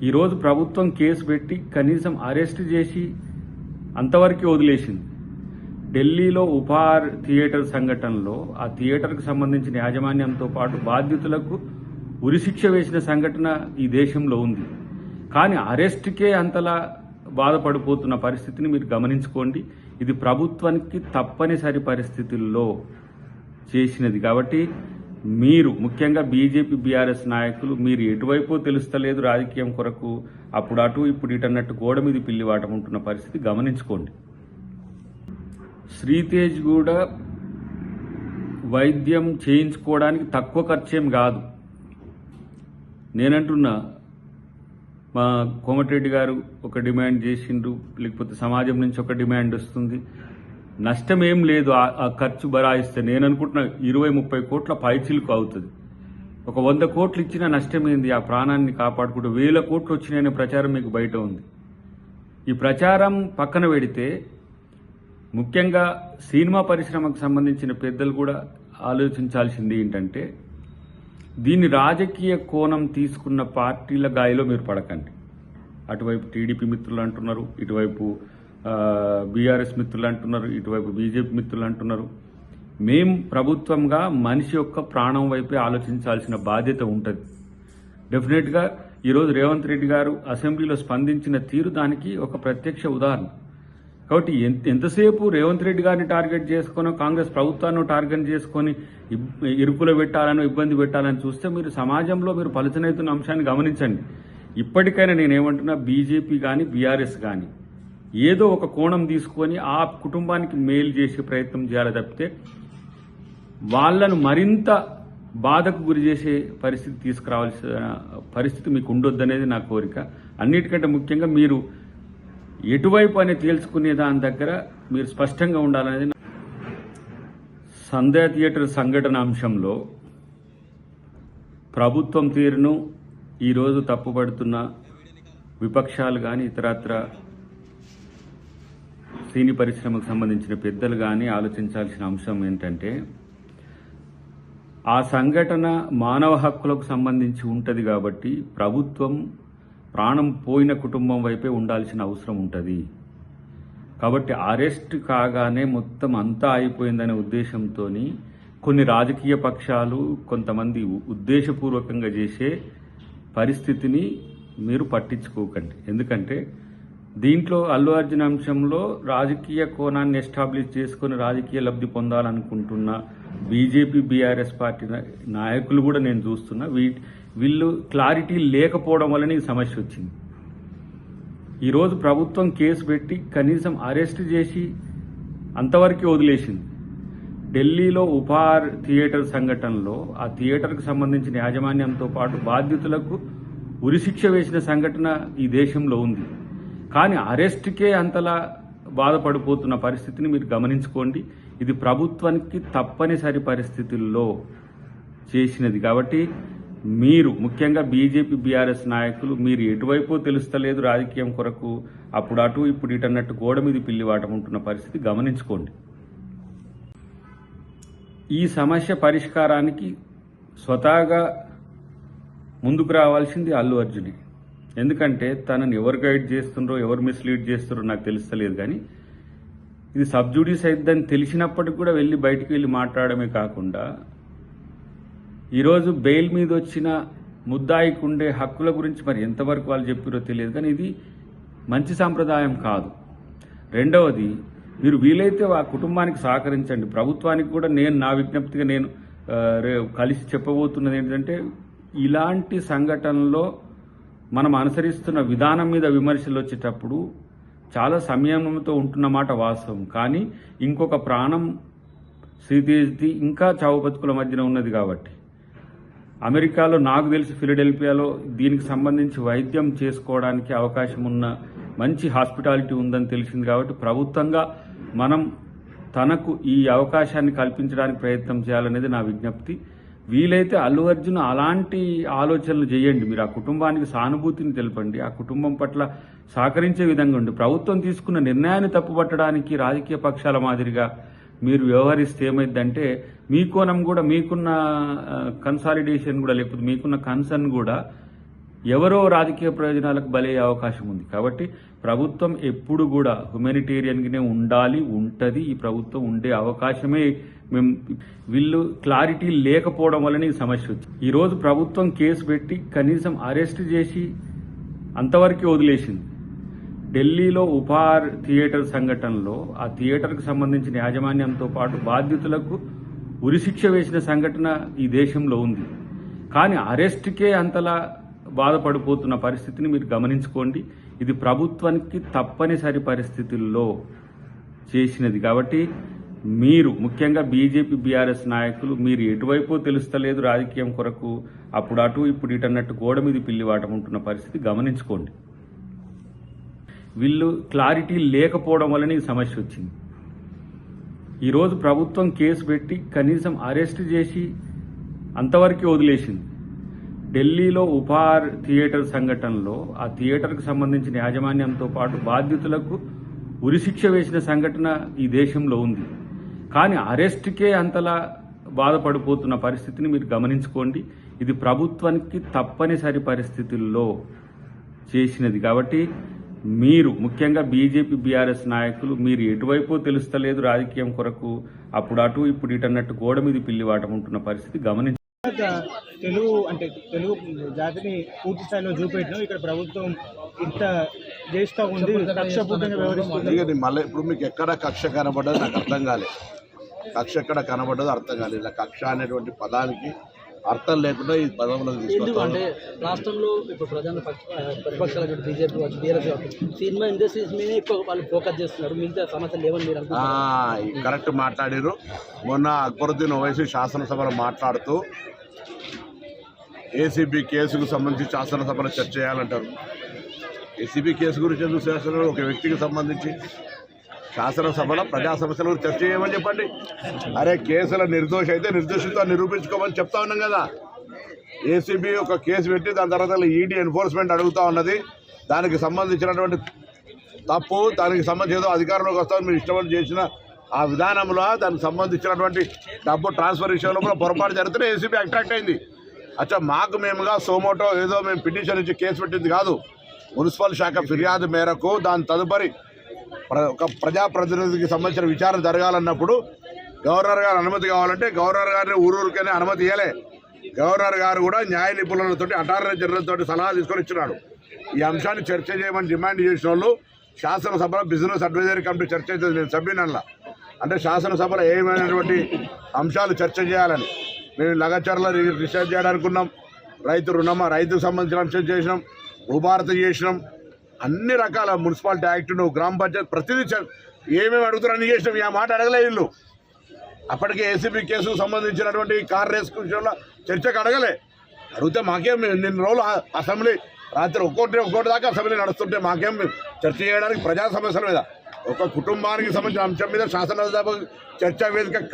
ఈరోజు ప్రభుత్వం కేసు పెట్టి కనీసం అరెస్ట్ చేసి అంతవరకు వదిలేసింది. ఢిల్లీలో ఉపహార్ థియేటర్ సంఘటనలో ఆ థియేటర్కు సంబంధించిన యాజమాన్యంతో పాటు బాధ్యతలకు ఉరిశిక్ష వేసిన సంఘటన ఈ దేశంలో ఉంది. కానీ అరెస్ట్కే అంతలా బాధపడిపోతున్న పరిస్థితిని మీరు గమనించుకోండి. ఇది ప్రభుత్వానికి తప్పనిసరి పరిస్థితుల్లో చేసినది. కాబట్టి మీరు ముఖ్యంగా బీజేపీ బీఆర్ఎస్ నాయకులు మీరు ఎటువైపో తెలుస్తలేదు రాజకీయం కొరకు, అప్పుడు అటు ఇప్పుడు ఇటు అన్నట్టు గోడ మీద పిల్లివాటం ఉంటున్న పరిస్థితి గమనించుకోండి. శ్రీతేజ్ కూడా వైద్యం చేయించుకోవడానికి తక్కువ ఖర్చేం కాదు. నేనంటున్నా, మా కోమటిరెడ్డి గారు ఒక డిమాండ్ చేసిండ్రు, లేకపోతే సమాజం నుంచి ఒక డిమాండ్ వస్తుంది. నష్టం ఏం లేదు ఆ ఖర్చు బరాయిస్తే. నేను అనుకుంటున్నా 20-30 కోట్ల పైచిలుకు అవుతుంది. ఒక 100 కోట్లు ఇచ్చిన నష్టం ఏంది? ఆ ప్రాణాన్ని కాపాడుకుంటూ 1000 కోట్లు వచ్చినాయనే ప్రచారం మీకు బయట ఉంది. ఈ ప్రచారం పక్కన పెడితే ముఖ్యంగా సినిమా పరిశ్రమకు సంబంధించిన పెద్దలు కూడా ఆలోచించాల్సింది ఏంటంటే, దీన్ని రాజకీయ కోణం తీసుకున్న పార్టీల గాయలో మీరు పడకండి. అటువైపు టీడీపీ మిత్రులు అంటున్నారు, ఇటువైపు బీఆర్ఎస్ మిత్రులు అంటున్నారు, ఇటువైపు బీజేపీ మిత్రులు అంటున్నారు. మేం ప్రభుత్వంగా మనిషి యొక్క ప్రాణం వైపే ఆలోచించాల్సిన బాధ్యత ఉంటుంది. డెఫినెట్గా ఈరోజు రేవంత్ రెడ్డి గారు అసెంబ్లీలో స్పందించిన తీరు దానికి ఒక ప్రత్యక్ష ఉదాహరణ. కాబట్టి ఎంతసేపు రేవంత్ రెడ్డి గారిని టార్గెట్ చేసుకొని, కాంగ్రెస్ ప్రభుత్వాన్ని టార్గెట్ చేసుకొని ఇరుకులో పెట్టాలని, ఇబ్బంది పెట్టాలని చూస్తే మీరు సమాజంలో మీరు పలుచనవుతున్న అంశాన్ని గమనించండి. ఇప్పటికైనా నేనేమంటున్నా, బీజేపీ కానీ బీఆర్ఎస్ కానీ ఏదో ఒక కోణం తీసుకొని ఆ కుటుంబానికి మేలు చేసే ప్రయత్నం చేయాలి తప్పితే వాళ్లను మరింత బాధకు గురి చేసే పరిస్థితి తీసుకురావాల్సిన పరిస్థితి మీకు ఉండొద్దనేది నా కోరిక. అన్నిటికంటే ముఖ్యంగా మీరు ఎటువైపు అని తేల్చుకునే దాని దగ్గర మీరు స్పష్టంగా ఉండాలనేది. సంధ్యా థియేటర్ సంఘటన అంశంలో ప్రభుత్వం తీరును ఈరోజు తప్పుపడుతున్న విపక్షాలు కానీ ఇతరత్ర సినీ పరిశ్రమకు సంబంధించిన పెద్దలు కానీ ఆలోచించాల్సిన అంశం ఏంటంటే, ఆ సంఘటన మానవ హక్కులకు సంబంధించి ఉంటుంది కాబట్టి ప్రభుత్వం ప్రాణం పోయిన కుటుంబం వైపే ఉండాల్సిన అవసరం ఉంటుంది. కాబట్టి అరెస్ట్ కాగానే మొత్తం అంతా అయిపోయిందనే ఉద్దేశంతో కొన్ని రాజకీయ పక్షాలు కొంతమంది ఉద్దేశపూర్వకంగా చేసే పరిస్థితిని మీరు పట్టించుకోకండి. ఎందుకంటే దీంట్లో అల్లు అర్జున్ అంశంలో రాజకీయ కోణాన్ని ఎస్టాబ్లిష్ చేసుకుని రాజకీయ లబ్ధి పొందాలనుకుంటున్న బీజేపీ బీఆర్ఎస్ పార్టీ నాయకులు కూడా నేను చూస్తున్నా. వీళ్ళు క్లారిటీ లేకపోవడం వల్లనే ఈ సమస్య వచ్చింది. ఈరోజు ప్రభుత్వం కేసు పెట్టి కనీసం అరెస్ట్ చేసి అంతవరకు వదిలేసింది. ఢిల్లీలో ఉపహార్ థియేటర్ సంఘటనలో ఆ థియేటర్కు సంబంధించిన యాజమాన్యంతో పాటు బాధ్యతలకు ఉరిశిక్ష వేసిన సంఘటన ఈ దేశంలో ఉంది. కానీ అరెస్ట్కే అంతలా బాధపడిపోతున్న పరిస్థితిని మీరు గమనించుకోండి. ఇది ప్రభుత్వానికి తప్పనిసరి పరిస్థితుల్లో చేసినది. కాబట్టి మీరు ముఖ్యంగా బీజేపీ బీఆర్ఎస్ నాయకులు మీరు ఎటువైపో తెలుస్తలేదు రాజకీయం కొరకు, అప్పుడు అటు ఇప్పుడు ఇటు అన్నట్టు గోడ మీద పిల్లివాటం ఉంటున్న పరిస్థితి గమనించుకోండి. ఈ సమస్య పరిష్కారానికి స్వతహాగా ముందుకు రావాల్సింది అల్లు అర్జునే. ఎందుకంటే తనని ఎవరు గైడ్ చేస్తుండ్రో, ఎవరు మిస్లీడ్ చేస్తుండ్రో నాకు తెలుస్తలేదు. కానీ ఇది సబ్జుడీస్ అయిద్దని తెలిసినప్పటికి కూడా బయటికి వెళ్ళి మాట్లాడమే కాకుండా, ఈరోజు బెయిల్ మీద వచ్చిన ముద్దాయికి ఉండే హక్కుల గురించి మరి ఎంతవరకు వాళ్ళు చెప్పారో తెలియదు. కానీ ఇది మంచి సాంప్రదాయం కాదు. రెండవది, మీరు వీలైతే ఆ కుటుంబానికి సహకరించండి. ప్రభుత్వానికి కూడా నా విజ్ఞప్తిగా నేను కలిసి చెప్పబోతున్నది ఏంటంటే, ఇలాంటి సంఘటనలో మనం అనుసరిస్తున్న విధానం మీద విమర్శలు వచ్చేటప్పుడు చాలా సంయమనంతో ఉంటున్నమాట వాస్తవం. కానీ ఇంకొక ప్రాణం శ్రీతేజ్ది ఇంకా చావు బతుకుల మధ్యన ఉన్నది. కాబట్టి అమెరికాలో నాకు తెలిసి ఫిలడెల్ఫియాలో దీనికి సంబంధించి వైద్యం చేసుకోవడానికి అవకాశం ఉన్న మంచి హాస్పిటాలిటీ ఉందని తెలిసింది. కాబట్టి ప్రభుత్వంగా మనం తనకు ఈ అవకాశాన్ని కల్పించడానికి ప్రయత్నం చేయాలనేది నా విజ్ఞప్తి. వీలైతే అల్లు అర్జున్ అలాంటి ఆలోచనలు చేయండి. మీరు ఆ కుటుంబానికి సానుభూతిని తెలపండి, ఆ కుటుంబం పట్ల సహకరించే విధంగా ఉండి ప్రభుత్వం తీసుకున్న నిర్ణయాన్ని తప్పుపట్టడానికి రాజకీయ పక్షాల మాదిరిగా మీరు వ్యవహరిస్తే ఏమైందంటే మీ కోణం కూడా, మీకున్న కన్సాలిడేషన్ కూడా, లేకపోతే మీకున్న కన్సర్న్ కూడా ఎవరో రాజకీయ ప్రయోజనాలకు బలయ్యే అవకాశం ఉంది. కాబట్టి ప్రభుత్వం ఎప్పుడు కూడా హ్యుమానిటేరియన్గానే ఉండాలి, ఉంటుంది. ఈ ప్రభుత్వం ఉండే అవకాశమే మేము వీళ్ళు క్లారిటీ లేకపోవడం వల్లనే ఈ సమస్య వచ్చింది. ఈరోజు ప్రభుత్వం కేసు పెట్టి కనీసం అరెస్ట్ చేసి అంతవరకు వదిలేసింది. ఢిల్లీలో ఉపహార్ థియేటర్ సంఘటనలో ఆ థియేటర్కు సంబంధించిన యాజమాన్యంతో పాటు బాధితులకు ఉరిశిక్ష వేసిన సంఘటన ఈ దేశంలో ఉంది. కానీ అరెస్ట్కే అంతలా బాధపడిపోతున్న పరిస్థితిని మీరు గమనించుకోండి. ఇది ప్రభుత్వానికి తప్పనిసరి పరిస్థితుల్లో చేసినది. కాబట్టి మీరు ముఖ్యంగా బీజేపీ బీఆర్ఎస్ నాయకులు మీరు ఎటువైపో తెలుస్తలేదు రాజకీయం కొరకు, అప్పుడు అటు ఇప్పుడు ఇటు అన్నట్టు గోడ మీద పిల్లివాటం ఉంటున్న పరిస్థితి గమనించుకోండి. వీళ్ళు క్లారిటీ లేకపోవడం వల్లనే ఈ సమస్య వచ్చింది. ఈరోజు ప్రభుత్వం కేసు పెట్టి కనీసం అరెస్ట్ చేసి అంతవరకు వదిలేసింది. ఢిల్లీలో ఉపహార్ థియేటర్ సంఘటనలో ఆ థియేటర్కు సంబంధించిన యాజమాన్యంతో పాటు బాధితులకు ఉరిశిక్ష వేసిన సంఘటన ఈ దేశంలో ఉంది. కానీ అరెస్ట్కే అంతలా బాధపడిపోతున్న పరిస్థితిని మీరు గమనించుకోండి. ఇది ప్రభుత్వానికి తప్పనిసరి పరిస్థితుల్లో చేసినది. కాబట్టి మీరు ముఖ్యంగా బీజేపీ బీఆర్ఎస్ నాయకులు మీరు ఎటువైపో తెలుస్తలేదు రాజకీయం కొరకు, అప్పుడు అటు ఇప్పుడు ఇటు అన్నట్టు గోడ మీద పిల్లివాటం ఉంటున్న పరిస్థితి గమనించ తెలుగు జాతిని పూర్తి స్థాయిలో చూపెట్టిన ఇక్కడ ప్రభుత్వం ఇంత చేస్తూ ఉంది, కక్షపూర్తంగా వ్యవహరిస్తుంది. మళ్ళీ ఇప్పుడు మీకు ఎక్కడ కక్ష కనబడ్డది నాకు అర్థం కాలేదు. కక్ష ఎక్కడ కనబడ్డదో అర్థం కాలేదు. ఇలా కక్ష అనేటువంటి పదానికి అర్థం లేకుండా ఈ పదంలో అంటే రాష్ట్రంలో ఇప్పుడు ప్రధాన ప్రతిపక్షాలు బీజేపీ బీఆర్ఎస్ సినిమా ఇండస్ట్రీస్ మీద ఎక్కువ వాళ్ళు ఫోకస్ చేస్తున్నారు. మిగతా సమస్యలు ఏమని మీరు అనుకుంటున్నారు? కరెక్ట్ మాట్లాడారు. మొన్న అక్బరుద్దీన్ ఓవైసీ శాసనసభలో మాట్లాడుతూ ఏసీబీ కేసుకు సంబంధించి శాసనసభలో చర్చ చేయాలంటారు. ఏసీబీ కేసు గురించి ఎందుకు శాసనసభలో ఒక వ్యక్తికి సంబంధించి శాసనసభలో ప్రజా సమస్యల గురించి చర్చ చేయమని చెప్పండి. అరే కేసుల నిర్దోష అయితే నిర్దోషితో నిరూపించుకోమని చెప్తా ఉన్నాం కదా. ఏసీబీ ఒక కేసు పెట్టి దాని తర్వాత ఈడీ ఎన్ఫోర్స్మెంట్ అడుగుతూ ఉన్నది. దానికి సంబంధించినటువంటి తప్పు, దానికి సంబంధించి ఏదో అధికారంలోకి వస్తామని మీరు ఇష్టపడి చేసిన ఆ విధానంలో దానికి సంబంధించినటువంటి డబ్బు ట్రాన్స్ఫర్ విషయంలో కూడా పొరపాటు జరిగితే ఏసీబీ అట్రాక్ట్ అయింది. అచ్చా మాకు మేముగా సోమోటో ఏదో మేము పిటిషన్ ఇచ్చి కేసు పెట్టింది కాదు. మున్సిపల్ శాఖ ఫిర్యాదు మేరకు దాని తదుపరి ఒక ప్రజాప్రతినిధికి సంబంధించిన విచారణ జరగాలన్నప్పుడు గవర్నర్ గారు అనుమతి కావాలంటే గవర్నర్ గారిని ఊరూరికనే అనుమతి ఇవ్వలే. గవర్నర్ గారు కూడా న్యాయ నిపుణులతో అటార్నీ జనరల్తో సలహా తీసుకొని ఇచ్చినాడు. ఈ అంశాన్ని చర్చ చేయమని డిమాండ్ చేసిన వాళ్ళు శాసనసభలో బిజినెస్ అడ్వైజరీ కమిటీ చర్చ అవుతుంది. నేను సభ్యునల్లా అంటే శాసనసభలో ఏమైనటువంటి అంశాలు చర్చ చేయాలని మేము లగచర్ల రీసెర్చ్ చేయడానికి ఉన్నాం. రైతుకు సంబంధించిన అంశం చేసినాం, భూభారత చేసినాం, అన్ని రకాల మున్సిపాలిటీ యాక్ట్, గ్రామ పంచాయత్ ప్రతిదీ ఏమేమి అడుగుతారు అన్ని చేసినాం. ఈ మాట అడగలే వీళ్ళు. అప్పటికే ఏసీబీ కేసుకు సంబంధించినటువంటి కార్ రేస్ విషయంలో చర్చకు అడగలే. అడిగితే మాకేం నిన్న రోజులు అసెంబ్లీ రాత్రి ఒక్కోటి దాకా అసెంబ్లీ నడుస్తుంటే మాకేం చర్చ చేయడానికి ప్రజా సమస్యల మీద ఒక కుటుంబానికి సంబంధించిన అంశం మీద శాసనసభ చర్చా వేదిక